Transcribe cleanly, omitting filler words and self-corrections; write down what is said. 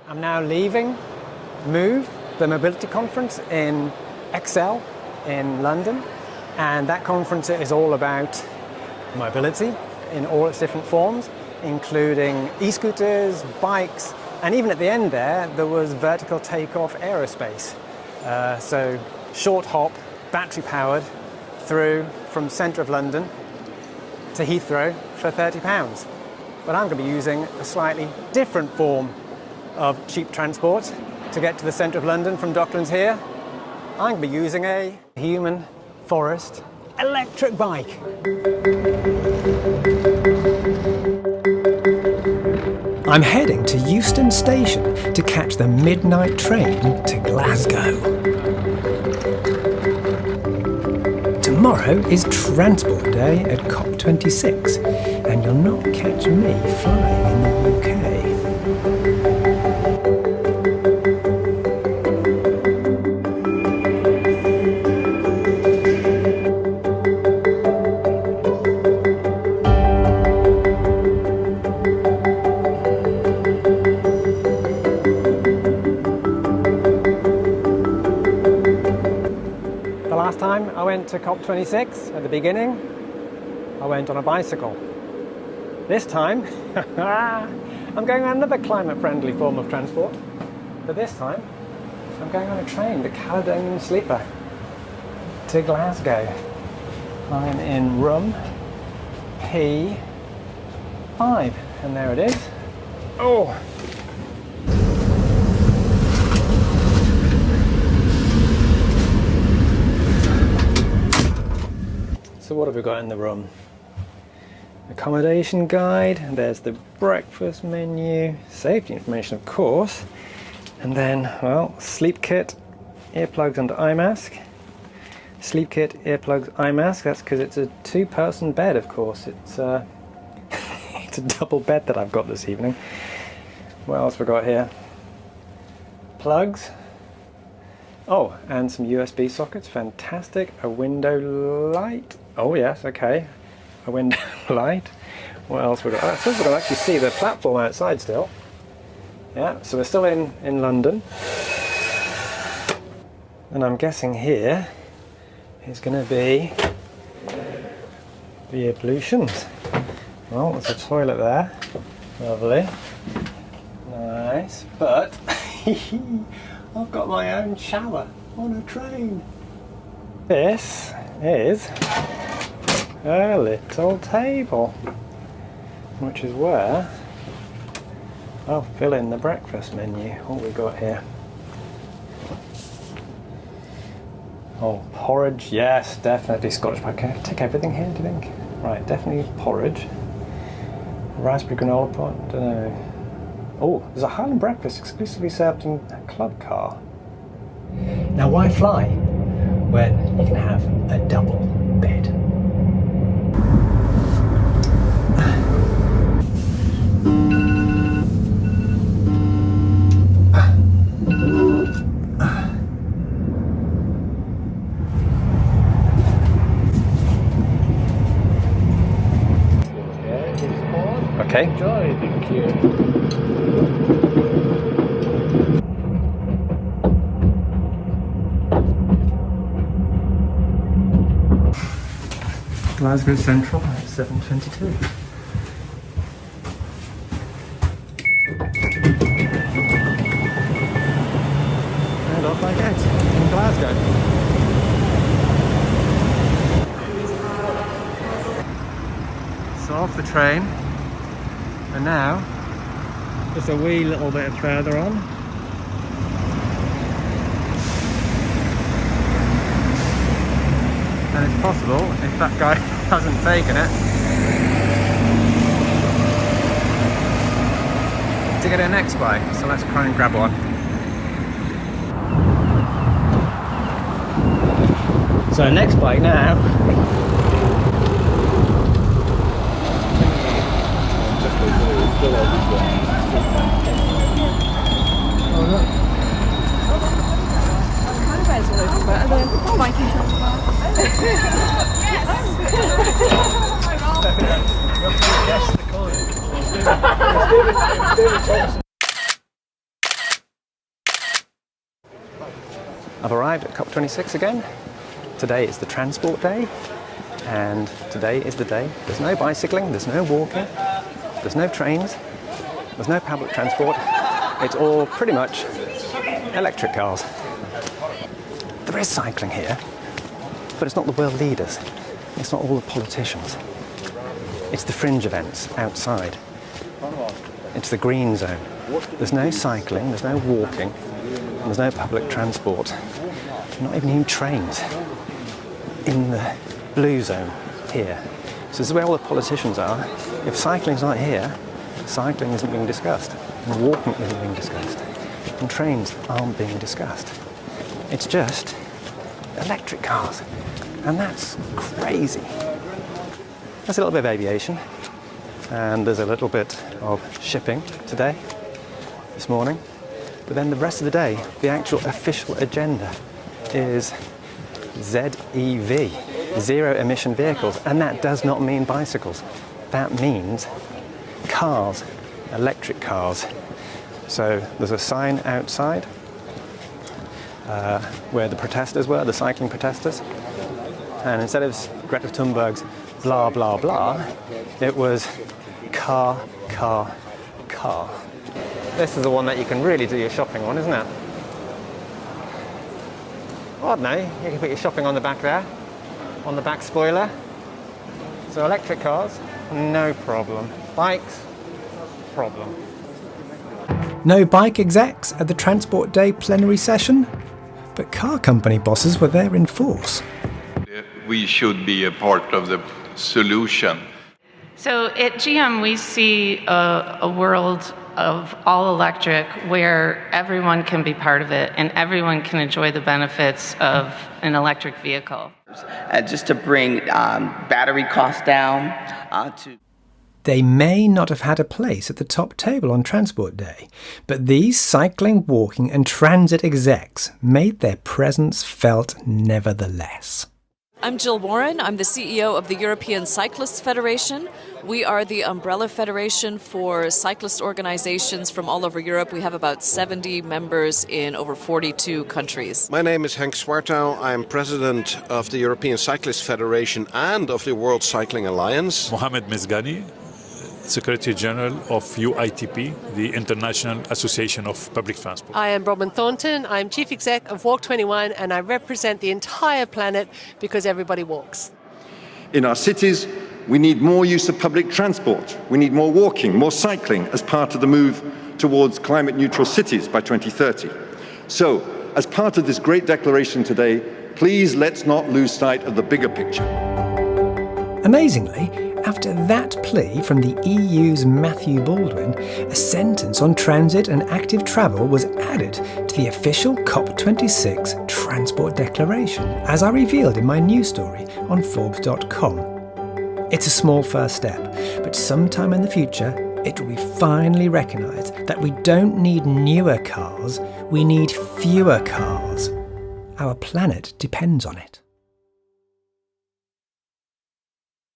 I'm now leaving Move, the mobility conference in Excel in London, and that conference is all about mobility in all its different forms, including e-scooters, bikes, and even at the end there was vertical takeoff aerospace. So short hop, battery powered, through from centre of London to Heathrow for £30. But I'm going to be using a slightly different form of cheap transport to get to the centre of London from Docklands here. I'm going to be using a Human Forest electric bike. I'm heading to Euston Station to catch the midnight train to Glasgow. Tomorrow is Transport Day at COP26, and you'll not catch me flying in the UK. Last time I went to COP26 at the beginning, I went on a bicycle. This time, I'm going on another climate-friendly form of transport. But this time, I'm going on a train, the Caledonian Sleeper, to Glasgow. I'm in room P5, and there it is. Oh! So what have we got in the room? Accommodation guide, and there's the breakfast menu, safety information of course, and then, well, sleep kit, earplugs and eye mask. Sleep kit, earplugs, eye mask, that's because it's a two-person bed of course. It's it's a double bed that I've got this evening. What else we got here? Plugs. Oh, and some USB sockets, fantastic. A window light. Oh yes, okay. A window light. What else we got? I suppose we can actually see the platform outside still. Yeah, so we're still in London. And I'm guessing here is going to be the ablutions. Well, there's a toilet there. Lovely. Nice. But I've got my own shower on a train. This is a little table, which is where I'll fill in the breakfast menu. What we got here? Oh, porridge, yes, definitely Scottish pie. Can I take everything here, do you think? Right, definitely porridge. Raspberry granola pot, don't know. Oh, there's a Highland breakfast exclusively served in a club car. Now why fly when you can have a double bed? Okay. Enjoy, thank you. Glasgow Central at 7:22. And off I get in Glasgow. So off the train, and now just a wee little bit further on. And it's possible, if that guy hasn't taken it, to get a next bike. So let's try and grab one. So next bike now. Oh look. I've arrived at COP26 again. Today is the transport day, and today is the day. There's no bicycling, there's no walking, there's no trains, there's no public transport. It's all pretty much electric cars. There is cycling here, but it's not the world leaders. It's not all the politicians. It's the fringe events outside. It's the green zone. There's no cycling, there's no walking, and there's no public transport. Not even new trains in the blue zone here. So this is where all the politicians are. If cycling's not here, cycling isn't being discussed, and walking isn't being discussed, and trains aren't being discussed. It's just electric cars, and that's crazy. There's a little bit of aviation, and there's a little bit of shipping today, this morning, but then the rest of the day, the actual official agenda is ZEV, zero emission vehicles, and that does not mean bicycles. That means cars, electric cars. So there's a sign outside where the protesters were, the cycling protesters, and instead of Greta Thunberg's blah blah blah, it was car, car, car. This is the one that you can really do your shopping on, isn't it? I don't know, you can put your shopping on the back there, on the back spoiler. So electric cars, no problem. Bikes, problem. No bike execs at the Transport Day plenary session, but car company bosses were there in force. We should be a part of the solution. So at GM, we see a world of all electric where everyone can be part of it and everyone can enjoy the benefits of an electric vehicle. Just to bring battery costs down They may not have had a place at the top table on Transport Day, but these cycling, walking and transit execs made their presence felt nevertheless. I'm Jill Warren. I'm the CEO of the European Cyclists Federation. We are the umbrella federation for cyclist organizations from all over Europe. We have about 70 members in over 42 countries. My name is Henk Swartau. I am president of the European Cyclists Federation and of the World Cycling Alliance. Mohamed Mezgani, Secretary General of UITP, the International Association of Public Transport. I am Robin Thornton. I'm Chief Exec of Walk 21 and I represent the entire planet because everybody walks. In our cities, we need more use of public transport. We need more walking, more cycling as part of the move towards climate neutral cities by 2030. So, as part of this great declaration today, please let's not lose sight of the bigger picture. Amazingly, after that plea from the EU's Matthew Baldwin, a sentence on transit and active travel was added to the official COP26 Transport Declaration, as I revealed in my news story on Forbes.com. It's a small first step, but sometime in the future, it will be finally recognised that we don't need newer cars, we need fewer cars. Our planet depends on it.